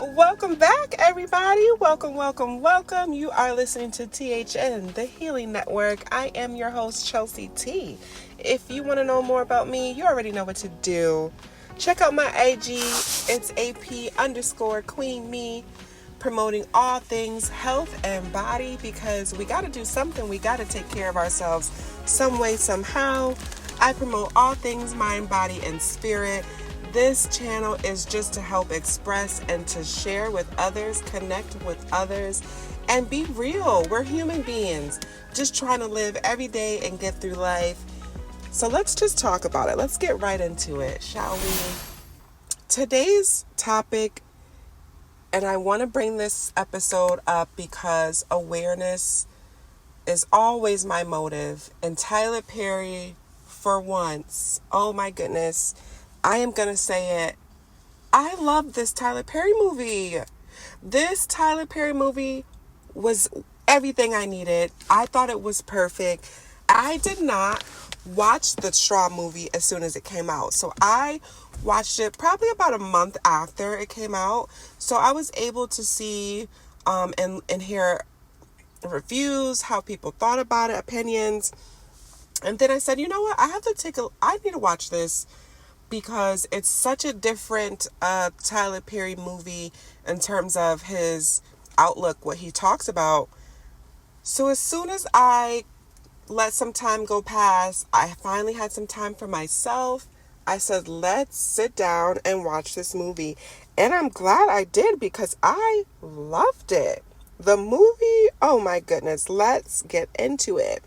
Welcome back, everybody. Welcome. You are listening to THN, the Healing Network. I am your host, Chelsea T. If you want to know more about me, you already know what to do. Check out my IG. It's AP_QueenMe, promoting all things health and body because we got to do something. We got to take care of ourselves some way, somehow. I promote all things mind, body, and spirit. This channel is just to help express and to share with others, connect with others, and be real. We're human beings just trying to live every day and get through life. So let's just talk about it. Let's get right into it, shall we? Today's topic, and I want to bring this episode up because awareness is always my motive. And Tyler Perry, for once, oh my goodness, I am going to say it. I love this Tyler Perry movie. This Tyler Perry movie was everything I needed. I thought it was perfect. I did not watch the Straw movie as soon as it came out. So I watched it probably about a month after it came out. So I was able to see and hear reviews, how people thought about it, opinions. And then I said, you know what? I need to watch this, because it's such a different Tyler Perry movie in terms of his outlook, what he talks about. So as soon as I let some time go past, I finally had some time for myself. I said, let's sit down and watch this movie. And I'm glad I did because I loved it. The movie, oh my goodness, let's get into it.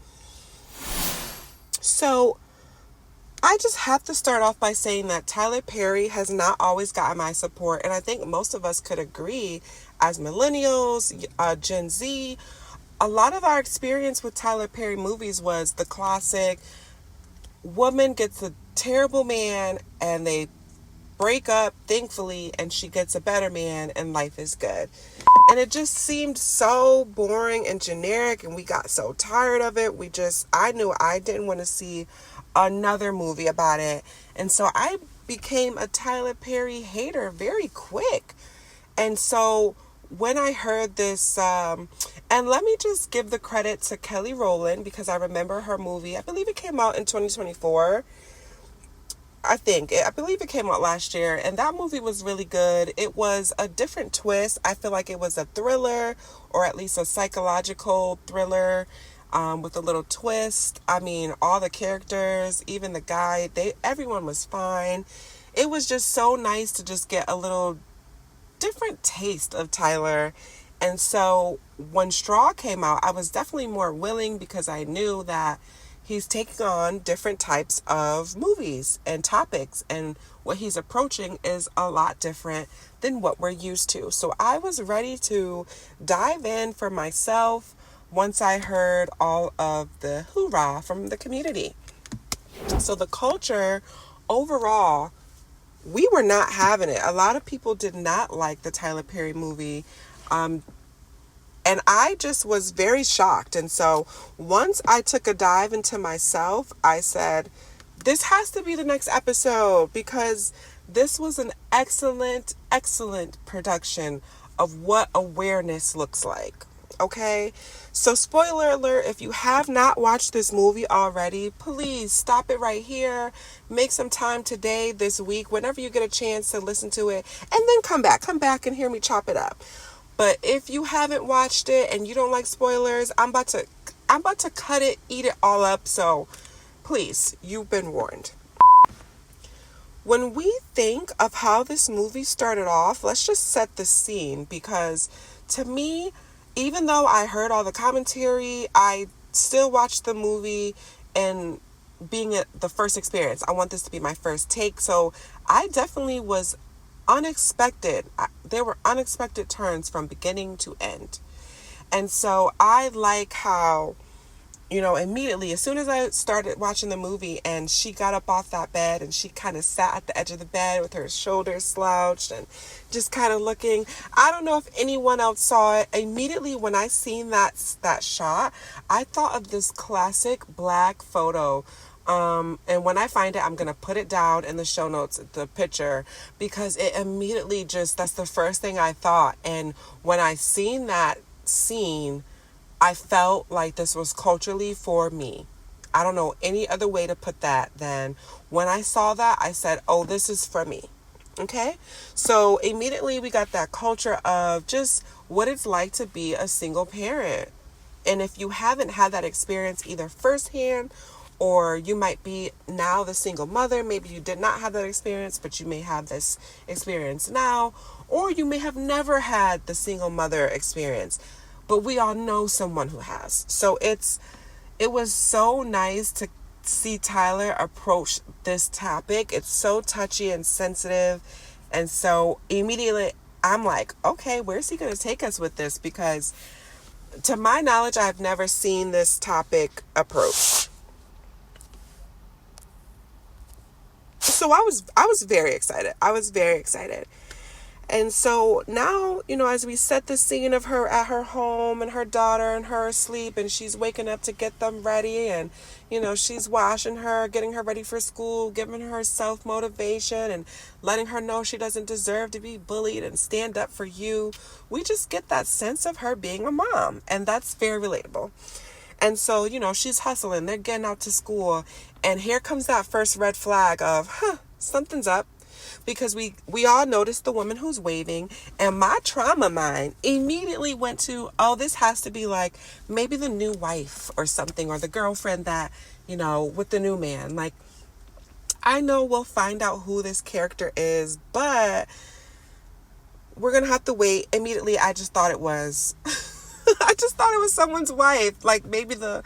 So I just have to start off by saying that Tyler Perry has not always gotten my support. And I think most of us could agree as millennials, Gen Z, a lot of our experience with Tyler Perry movies was the classic woman gets a terrible man and they break up, thankfully, and she gets a better man and life is good. And it just seemed so boring and generic and we got so tired of it. I knew I didn't want to see another movie about it. And so I became a Tyler Perry hater very quick. And so when I heard this, and let me just give the credit to Kelly Rowland because I remember her movie. I believe it came out in 2024. I believe it came out last year, and that movie was really good. It was a different twist. I feel like it was a thriller, or at least a psychological thriller, with a little twist. I mean, all the characters, even the guy, everyone was fine. It was just so nice to just get a little different taste of Tyler. And so when Straw came out, I was definitely more willing because I knew that he's taking on different types of movies and topics, and what he's approaching is a lot different than what we're used to. So I was ready to dive in for myself once I heard all of the hoorah from the community. So the culture overall, we were not having it. A lot of people did not like the Tyler Perry movie. And I just was very shocked. And so once I took a dive into myself, I said, this has to be the next episode because this was an excellent, excellent production of what awareness looks like. Okay, so spoiler alert, if you have not watched this movie already, please stop it right here. Make some time today, this week, whenever you get a chance to listen to it, and then come back and hear me chop it up. But if you haven't watched it and you don't like spoilers, I'm about to cut it, eat it all up. So please, you've been warned. When we think of how this movie started off, let's just set the scene because to me, even though I heard all the commentary, I still watched the movie and being the first experience. I want this to be my first take. So I definitely was unexpected. There were unexpected turns from beginning to end. And so I like how, immediately, as soon as I started watching the movie and she got up off that bed and she kind of sat at the edge of the bed with her shoulders slouched and just kind of looking. I don't know if anyone else saw it. Immediately when I seen that shot, I thought of this classic black photo And when I find it, I'm going to put it down in the show notes, the picture, because it immediately just, that's the first thing I thought. And when I seen that scene, I felt like this was culturally for me. I don't know any other way to put that than when I saw that, I said, oh, this is for me. Okay. So immediately we got that culture of just what it's like to be a single parent. And if you haven't had that experience either firsthand, or you might be now the single mother, maybe you did not have that experience, but you may have this experience now, or you may have never had the single mother experience, but we all know someone who has. So it was so nice to see Tyler approach this topic. It's so touchy and sensitive. And so immediately I'm like, okay, where's he going to take us with this? Because to my knowledge, I've never seen this topic approached. So I was very excited. I was very excited. And so now, as we set the scene of her at her home and her daughter and her asleep, and she's waking up to get them ready, and, she's washing her, getting her ready for school, giving her self-motivation and letting her know she doesn't deserve to be bullied and stand up for you. We just get that sense of her being a mom, and that's very relatable. And so, she's hustling, they're getting out to school, and here comes that first red flag of, something's up. Because we all noticed the woman who's waving, and my trauma mind immediately went to, oh, this has to be like maybe the new wife or something, or the girlfriend that, with the new man. Like, I know we'll find out who this character is, but we're going to have to wait. Immediately, I just thought it was, I just thought it was someone's wife, like maybe the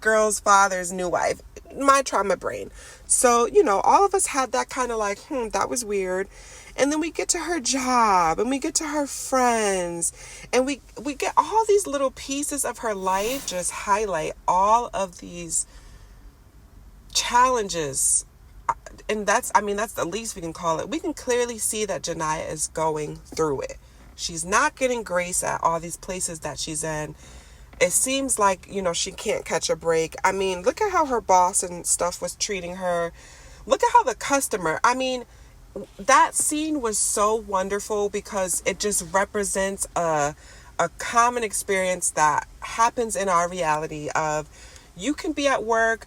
girl's father's new wife. My trauma brain. So, all of us had that kind of like, that was weird. And then we get to her job, and we get to her friends, and we get all these little pieces of her life just highlight all of these challenges. And that's the least we can call it. We can clearly see that Janiyah is going through it. She's not getting grace at all these places that she's in. It seems like, she can't catch a break. I mean, look at how her boss and stuff was treating her. Look at how the customer, that scene was so wonderful because it just represents a common experience that happens in our reality of you can be at work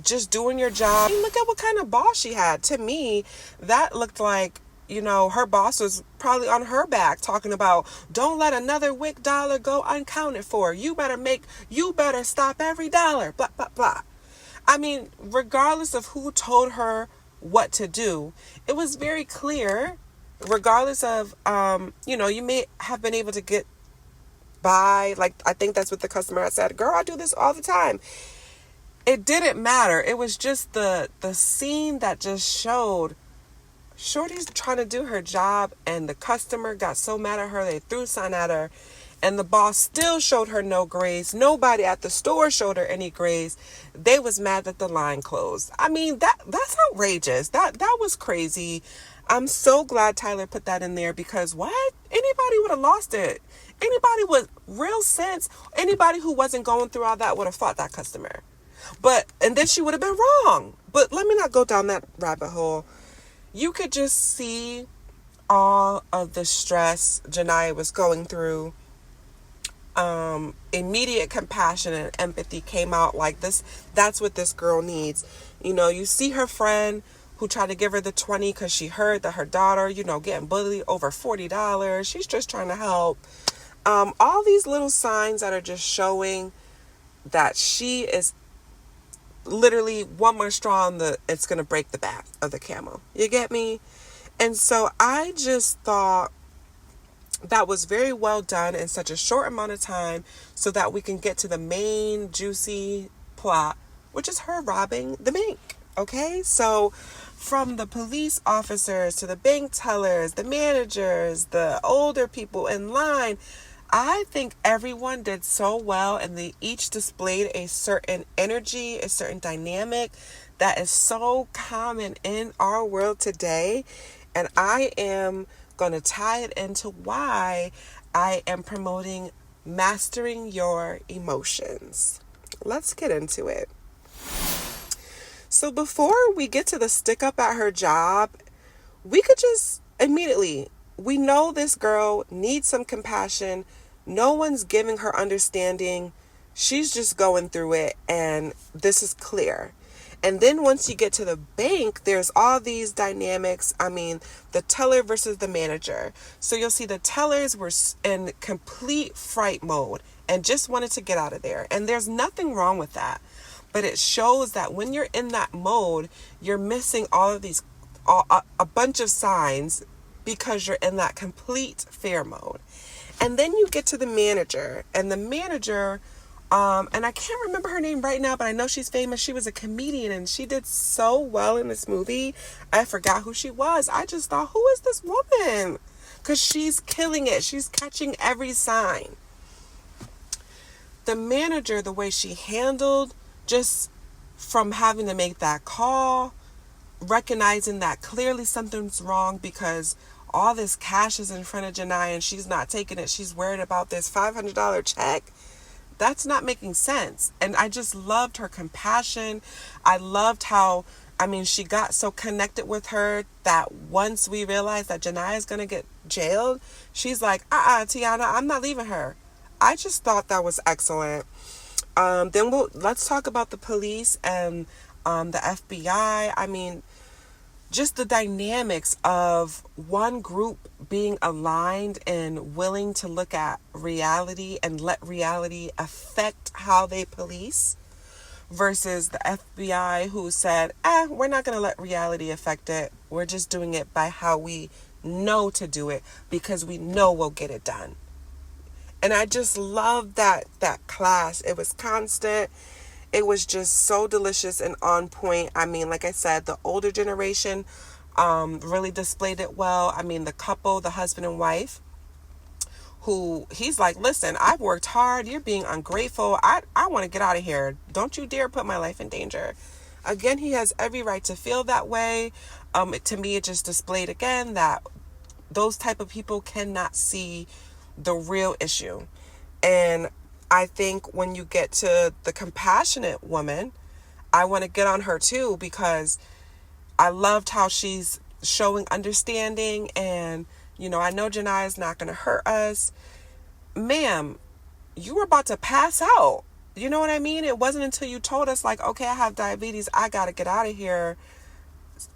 just doing your job. And look at what kind of boss she had. To me, that looked like, her boss was probably on her back talking about, don't let another WIC dollar go uncounted for. You better stop every dollar, blah, blah, blah. Regardless of who told her what to do, it was very clear, regardless of, you may have been able to get by. Like, I think that's what the customer had said. Girl, I do this all the time. It didn't matter. It was just the scene that just showed Shorty's trying to do her job, and the customer got so mad at her, they threw something at her, and the boss still showed her no grace. Nobody at the store showed her any grace. They was mad that the line closed. That's outrageous. That was crazy. I'm so glad Tyler put that in there, because what? Anybody would have lost it. Anybody with real sense, anybody who wasn't going through all that would have fought that customer. And then she would have been wrong. But let me not go down that rabbit hole. You could just see all of the stress Janiyah was going through. Immediate compassion and empathy came out like this. That's what this girl needs. You see her friend who tried to give her the 20 because she heard that her daughter, getting bullied over $40. She's just trying to help. All these little signs that are just showing that she is literally one more straw it's going to break the back of the camel. You get me? And so I just thought that was very well done in such a short amount of time, so that we can get to the main juicy plot, which is her robbing the bank. Okay? So from the police officers to the bank tellers, the managers, the older people in line, I think everyone did so well, and they each displayed a certain energy, a certain dynamic that is so common in our world today. And I am going to tie it into why I am promoting mastering your emotions. Let's get into it. So before we get to the stick up at her job, we could just immediately, we know this girl needs some compassion. No one's giving her understanding. She's just going through it, and this is clear. And then once you get to the bank, there's all these dynamics. I mean, the teller versus the manager. So you'll see the tellers were in complete fright mode and just wanted to get out of there. And there's nothing wrong with that. But it shows that when you're in that mode, you're missing all of these, a bunch of signs because you're in that complete fear mode. And then you get to the manager, and the manager, and I can't remember her name right now, but I know she's famous. She was a comedian, and she did so well in this movie. I forgot who she was. I just thought, who is this woman? Because she's killing it. She's catching every sign. The manager, the way she handled, just from having to make that call, recognizing that clearly something's wrong because all this cash is in front of Janiyah and she's not taking it. She's worried about this $500 check. That's not making sense. And I just loved her compassion. I loved how, I mean, she got so connected with her that once we realized that Janiyah is going to get jailed, she's like, Tiana, I'm not leaving her. I just thought that was excellent. Then let's talk about the police and the FBI. I mean, just the dynamics of one group being aligned and willing to look at reality and let reality affect how they police versus the FBI who said, we're not going to let reality affect it. We're just doing it by how we know to do it because we know we'll get it done. And I just love that class. It was constant. It was just so delicious and on point. I mean, like I said, the older generation really displayed it well. I mean, the couple, the husband and wife, who he's like, listen, I've worked hard. You're being ungrateful. I want to get out of here. Don't you dare put my life in danger. Again, he has every right to feel that way. To me, it just displayed again that those type of people cannot see the real issue. And I think when you get to the compassionate woman, I want to get on her too, because I loved how she's showing understanding and, you know, I know Janiyah is not going to hurt us. Ma'am, you were about to pass out. You know what I mean? It wasn't until you told us like, okay, I have diabetes. I got to get out of here.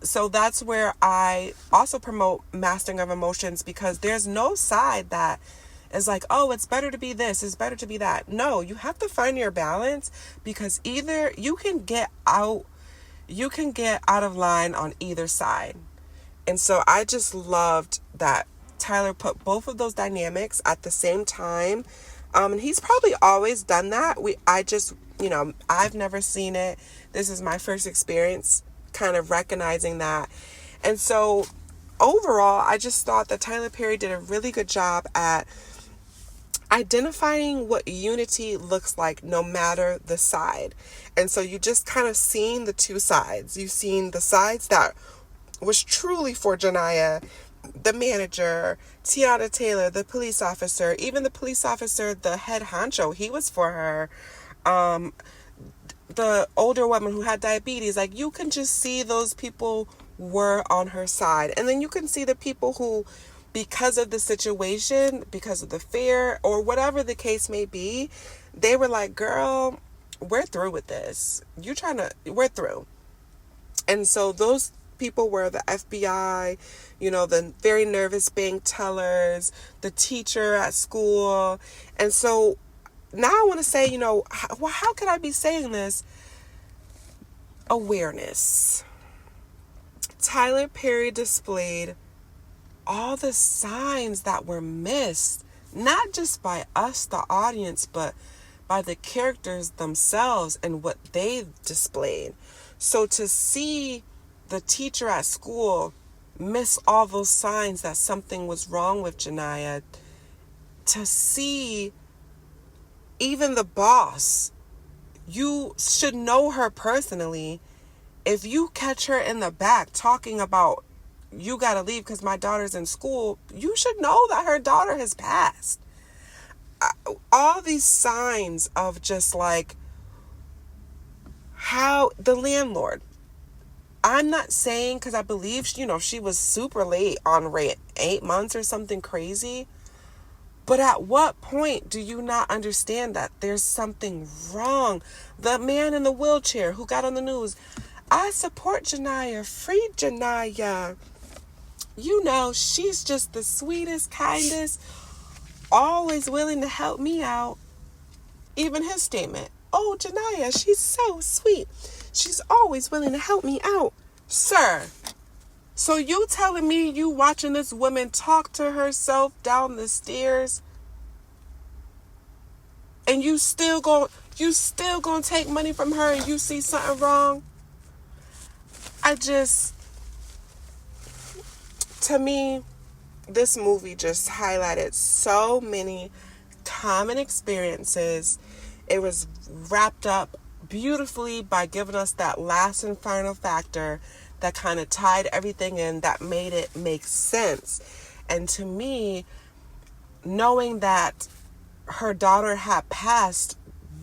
So that's where I also promote mastering of emotions, because there's no side that is like, oh, it's better to be this, it's better to be that. No, you have to find your balance, because either you can get out of line on either side. And so I just loved that Tyler put both of those dynamics at the same time. And he's probably always done that. I've never seen it. This is my first experience kind of recognizing that. And so overall, I just thought that Tyler Perry did a really good job at identifying what unity looks like no matter the side. And so you just kind of seen the two sides. You've seen the sides that was truly for Janiyah, the manager, Tiana Taylor, the police officer, even the police officer, the head honcho, he was for her. The older woman who had diabetes, like you can just see those people were on her side. And then you can see the people who, because of the situation, because of the fear, or whatever the case may be, they were like, girl, we're through with this. We're through. And so those people were the FBI, the very nervous bank tellers, the teacher at school. And so now I want to say, how could I be saying this? Awareness. Tyler Perry displayed all the signs that were missed, not just by us, the audience, but by the characters themselves and what they displayed. So to see the teacher at school miss all those signs that something was wrong with Janiyah, to see even the boss, you should know her personally. If you catch her in the back talking about, you got to leave because my daughter's in school, you should know that her daughter has passed. All these signs of just like how the landlord, I'm not saying, because I believe, she was super late on rate, 8 months or something crazy. But at what point do you not understand that there's something wrong? The man in the wheelchair who got on the news, I support Janiyah, free Janiyah. She's just the sweetest, kindest, always willing to help me out. Even his statement, oh, Janiyah, she's so sweet. She's always willing to help me out. Sir, so you telling me you watching this woman talk to herself down the stairs and you still gonna take money from her and you see something wrong? To me, this movie just highlighted so many common experiences. It was wrapped up beautifully by giving us that last and final factor that kind of tied everything in, that made it make sense. And to me, knowing that her daughter had passed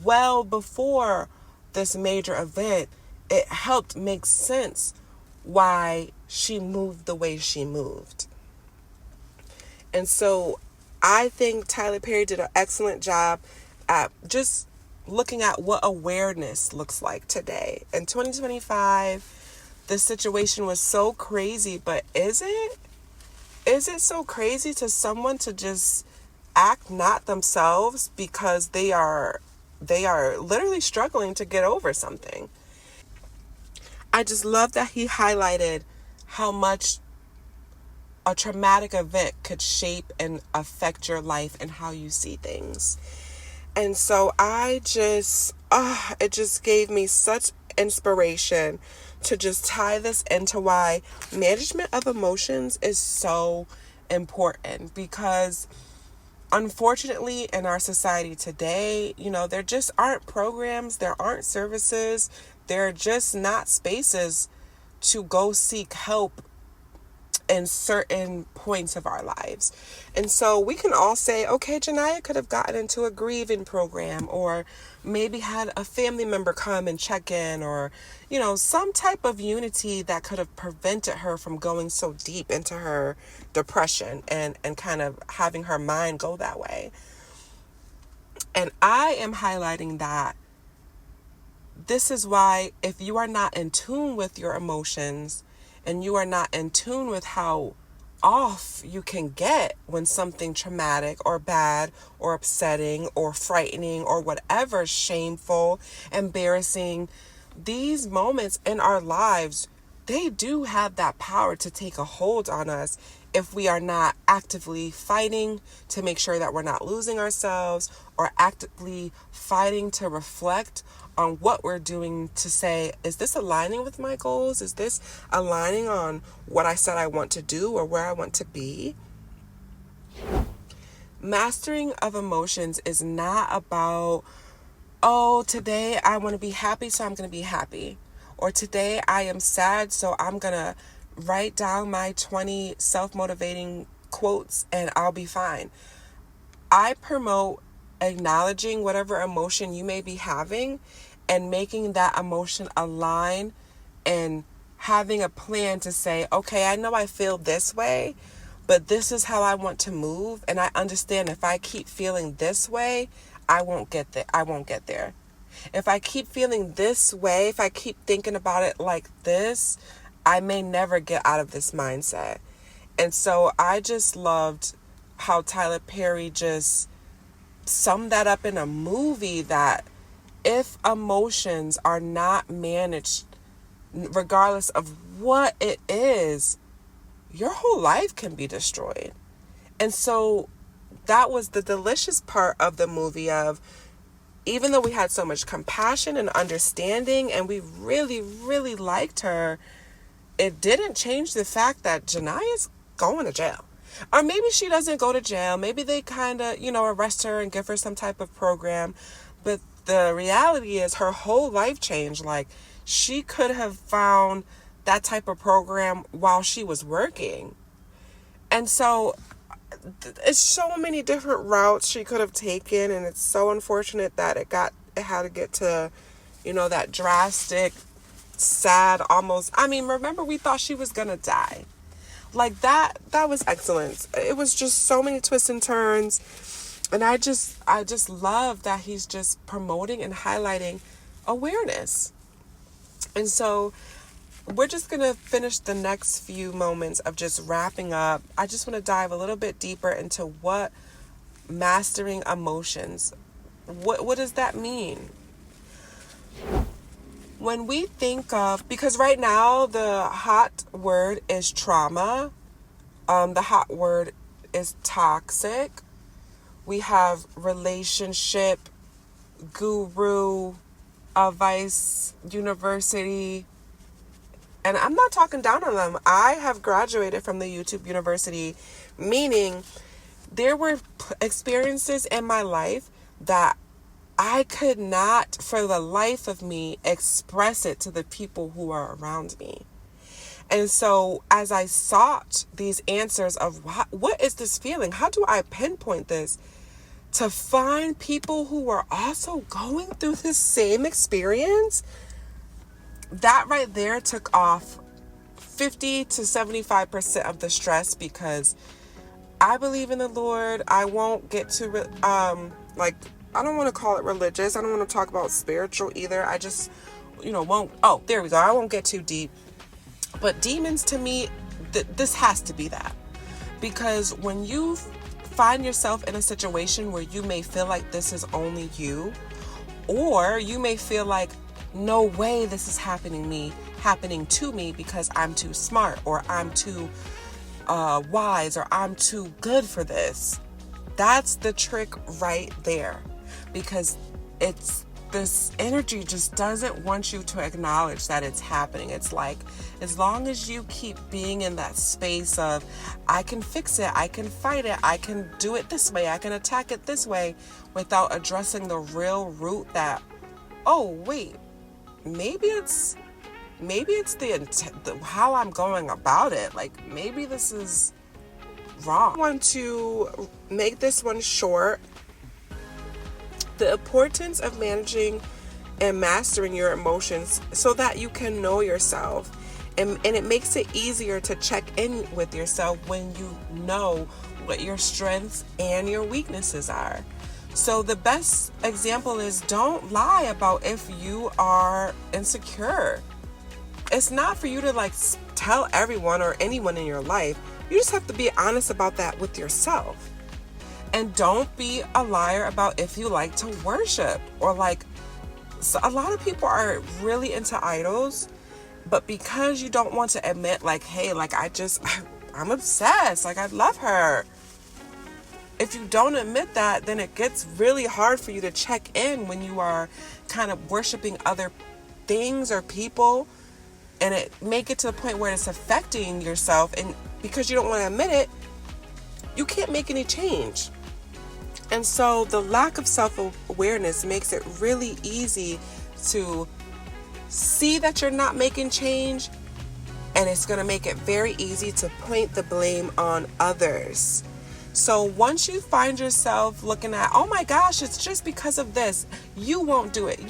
well before this major event, it helped make sense why she moved the way she moved. And so I think Tyler Perry did an excellent job at just looking at what awareness looks like today. In 2025, the situation was so crazy, but is it? Is it so crazy to someone to just act not themselves because they are literally struggling to get over something? I just love that he highlighted how much a traumatic event could shape and affect your life and how you see things. And so it just gave me such inspiration to just tie this into why management of emotions is so important. Because unfortunately, in our society today, there just aren't programs, there aren't services, there are just not spaces to go seek help in certain points of our lives. And so we can all say, okay, Janiyah could have gotten into a grieving program, or maybe had a family member come and check in, or, some type of unity that could have prevented her from going so deep into her depression and kind of having her mind go that way. And I am highlighting that this is why, if you are not in tune with your emotions, and you are not in tune with how off you can get when something traumatic or bad or upsetting or frightening or whatever, shameful, embarrassing, these moments in our lives, they do have that power to take a hold on us if we are not actively fighting to make sure that we're not losing ourselves, or actively fighting to reflect on what we're doing to say, is this aligning with my goals? Is this aligning on what I said I want to do or where I want to be? Mastering of emotions is not about, oh, today I want to be happy, so I'm going to be happy. Or today I am sad, so I'm going to write down my 20 self-motivating quotes and I'll be fine. I promote acknowledging whatever emotion you may be having and making that emotion align, and having a plan to say, okay, I know I feel this way, but this is how I want to move. And I understand if I keep feeling this way, I won't get there. If I keep feeling this way, if I keep thinking about it like this, I may never get out of this mindset. And so I just loved how Tyler Perry just summed that up in a movie, that if emotions are not managed, regardless of what it is, your whole life can be destroyed. And so that was the delicious part of the movie, of even though we had so much compassion and understanding and we really, really liked her, it didn't change the fact that Janiyah's going to jail. Or maybe she doesn't go to jail. Maybe they kind of, arrest her and give her some type of program. But the reality is her whole life changed. Like, she could have found that type of program while she was working. And so it's so many different routes she could have taken. And it's so unfortunate that it had to get to, that drastic sad, almost. I mean, remember we thought she was gonna die. Like that was excellent. It was just so many twists and turns. And I just love that he's just promoting and highlighting awareness. And so we're just going to finish the next few moments of just wrapping up. I just want to dive a little bit deeper into what mastering emotions, what does that mean? When we think of, because right now the hot word is trauma, the hot word is toxic. We have relationship, guru, advice, university. And I'm not talking down on them. I have graduated from the YouTube University, meaning there were experiences in my life that I could not, for the life of me, express it to the people who are around me. And so as I sought these answers of what is this feeling? How do I pinpoint this? To find people who are also going through this same experience, that right there took off 50 to 75% of the stress, because I believe in the Lord. I won't get to, I don't want to call it religious. I don't want to talk about spiritual either. I just, won't, there we go. I won't get too deep. But demons, to me, this has to be that. Because when you find yourself in a situation where you may feel like this is only you, or you may feel like, no way this is happening to me because I'm too smart, or I'm too wise, or I'm too good for this. That's the trick right there, because this energy just doesn't want you to acknowledge that it's happening. It's like, as long as you keep being in that space of, I can fix it, I can fight it, I can do it this way, I can attack it this way, without addressing the real root that, oh wait, maybe it's the how I'm going about it. Like, maybe this is wrong. I want to make this one short. The importance of managing and mastering your emotions so that you can know yourself. And it makes it easier to check in with yourself when you know what your strengths and your weaknesses are. So the best example is, don't lie about if you are insecure. It's not for you to tell everyone or anyone in your life. You just have to be honest about that with yourself. And don't be a liar about if you like to worship, or so a lot of people are really into idols, but because you don't want to admit hey, I'm obsessed, I love her. If you don't admit that, then it gets really hard for you to check in when you are kind of worshiping other things or people, and it make it to the point where it's affecting yourself, and because you don't want to admit it, you can't make any change. And so the lack of self-awareness makes it really easy to see that you're not making change, and it's going to make it very easy to point the blame on others. So once you find yourself looking at, oh my gosh, it's just because of this, you won't do it,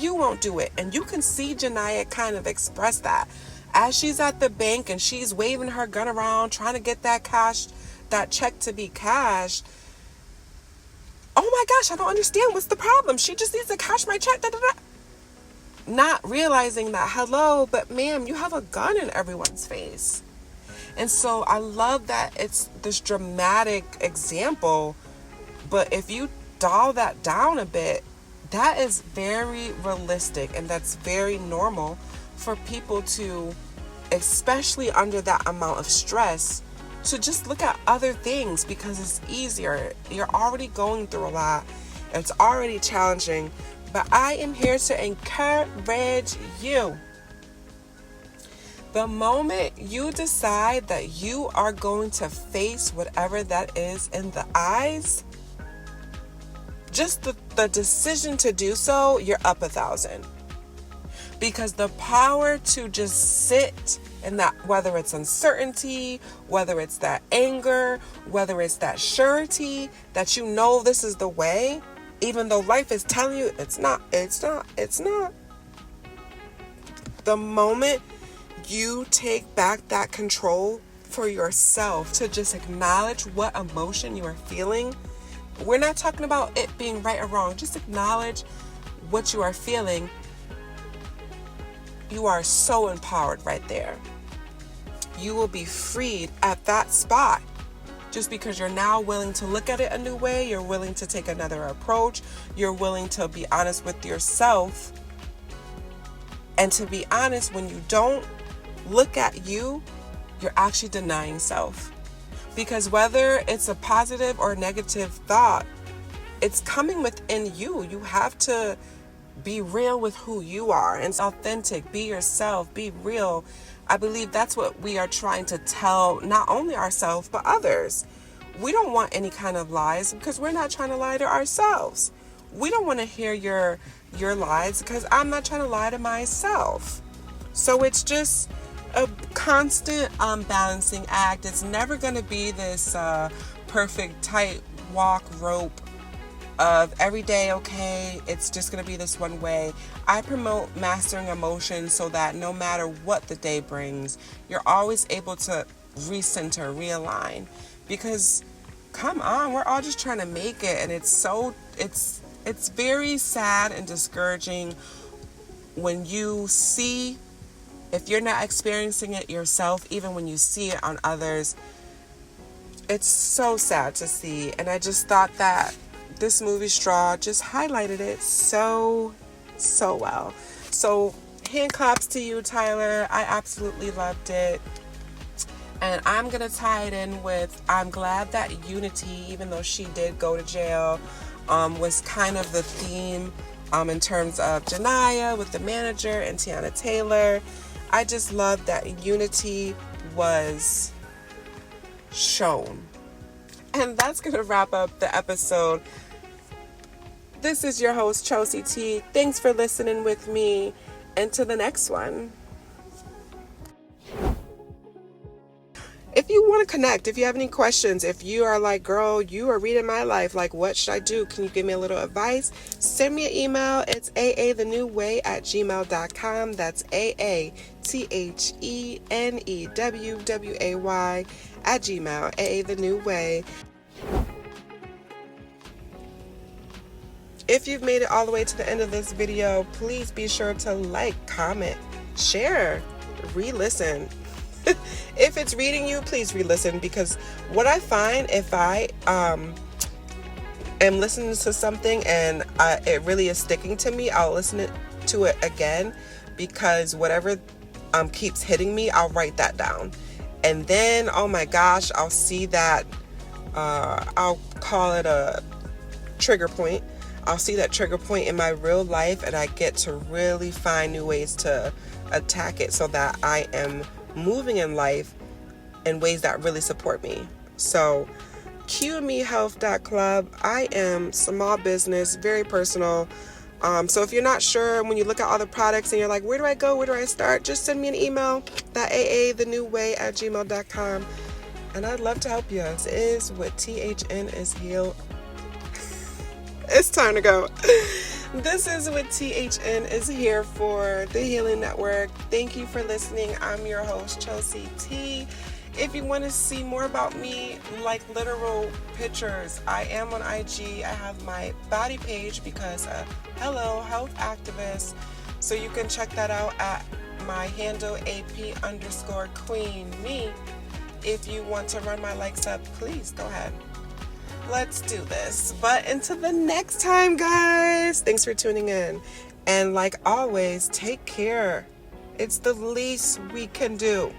and you can see Janiyah kind of express that as she's at the bank and she's waving her gun around trying to get that check to be cashed. Oh my gosh, I don't understand. What's the problem? She just needs to cash my check. Not realizing that, hello, but ma'am, you have a gun in everyone's face. And so I love that it's this dramatic example, but if you dial that down a bit, that is very realistic, and that's very normal for people to, especially under that amount of stress, to just look at other things because it's easier. You're already going through a lot. It's already challenging, but I am here to encourage you. The moment you decide that you are going to face whatever that is in the eyes, just the decision to do so, you're up 1,000. Because the power to just sit in that, whether it's uncertainty, whether it's that anger, whether it's that surety that you know this is the way, even though life is telling you it's not. The moment you take back that control for yourself to just acknowledge what emotion you are feeling, we're not talking about it being right or wrong, just acknowledge what you are feeling. You are so empowered right there. You will be freed at that spot just because you're now willing to look at it a new way. You're willing to take another approach. You're willing to be honest with yourself. And to be honest, when you don't look at you, you're actually denying self. Because whether it's a positive or negative thought, it's coming within you. You have to be real with who you are and authentic. Be yourself. Be real. I believe that's what we are trying to tell not only ourselves, but others. We don't want any kind of lies because we're not trying to lie to ourselves. We don't want to hear your lies because I'm not trying to lie to myself. So it's just a constant balancing act. It's never going to be this perfect tight walk rope of every day, okay, it's just going to be this one way. I promote mastering emotions so that no matter what the day brings, you're always able to recenter, realign. Because, come on, we're all just trying to make it. And it's very sad and discouraging when you see, if you're not experiencing it yourself, even when you see it on others, it's so sad to see. And I just thought that this movie Straw just highlighted it so well. So hand claps to you, Tyler. I absolutely loved it. And I'm going to tie it in with, I'm glad that Unity, even though she did go to jail, was kind of the theme in terms of Janiyah with the manager and Tiana Taylor. I just love that Unity was shown. And that's going to wrap up the episode. This is your host, Chelsea T. Thanks for listening with me. And to the next one. If you want to connect, if you have any questions, if you are like, girl, you are reading my life, like, what should I do? Can you give me a little advice? Send me an email. It's aathenewway@gmail.com. That's aathenewway@gmail. aathenewway. If you've made it all the way to the end of this video, please be sure to like, comment, share, re-listen. If it's reading you, please re-listen, because what I find, if I am listening to something and it really is sticking to me, I'll listen to it again, because whatever keeps hitting me, I'll write that down. And then, oh my gosh, I'll see that, I'll call it a trigger point. I'll see that trigger point in my real life, and I get to really find new ways to attack it so that I am moving in life in ways that really support me. So QMeHealth.club. I am small business, very personal. So if you're not sure, when you look at all the products and you're like, where do I go? Where do I start? Just send me an email, that aathenewway@gmail.com. And I'd love to help you. This is what THN is healed. It's time to go. This is what THN is here for, the Healing Network. Thank you for listening. I'm your host, Chelsea T. If you want to see more about me, like literal pictures, I am on IG. I have my body page because hello, health activist. So you can check that out at my handle, AP_Queen Me. If you want to run my likes up, please go ahead. Let's do this. But until the next time, guys, thanks for tuning in. And like always, take care. It's the least we can do.